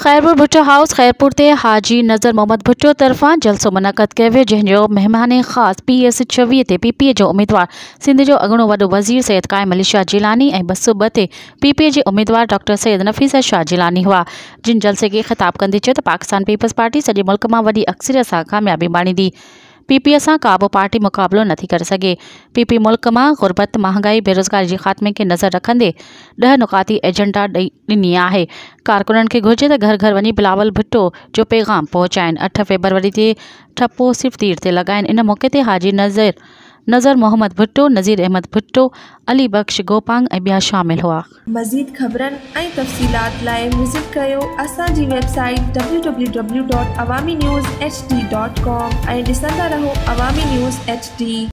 Khairpur Bhutto house Khairpur ते हाजी नज़र मोहम्मद भुट्टो तरफ़ां जलसो मुनक़द कयो वियो, जंहिंजो मेहमान ख़ास PS 26 ते PPA जो उम्मीदवार सिंध जो अॻूणो वॾो वज़ीर सैयद क़ाइम अली शाह जिलानी ऐं 202 ते PPA जे उम्मीदवार डॉक्टर सैयद नफ़ीसा शाह जिलानी हुआ। जिन जलसे खे ख़िताब कंदे चयो त पाकिस्तान पीपल्स पार्टी सॼे मुल्क मां वॾी अक्सरियत सां कामयाबी माणींदी। PPA सां का बि पार्टी मुक़ाबिलो नथी करे सघे। PP मुल्क मां गुरबत, महांगाई, बेरोज़गारी जे ख़ात्मे खे नज़र रखंदे 10 नुकाती एजेंडा ॾिनी आहे। कारकुननि खे घुर्जे त घर घर वञी बिलावल भुट्टो जो पैगाम पहुचाइनि। 8 फ़रवरी ते ठपो सिर्फ़ तीर ते लॻाइनि। इन मौक़े ते हाजी नज़र मोहम्मद भुट्टो, नज़ीर अहमद भुट्टो, अली बख्श गोपांग ऐं ॿिया शामिल हुआ। मज़ीद ख़बरनि ऐं तफ़सीलात लाइ विज़िट कयो असांजी वेबसाइट www.awamiNewsHD.com ऐं ॾिसंदा रहो अवामी न्यूज़ HD।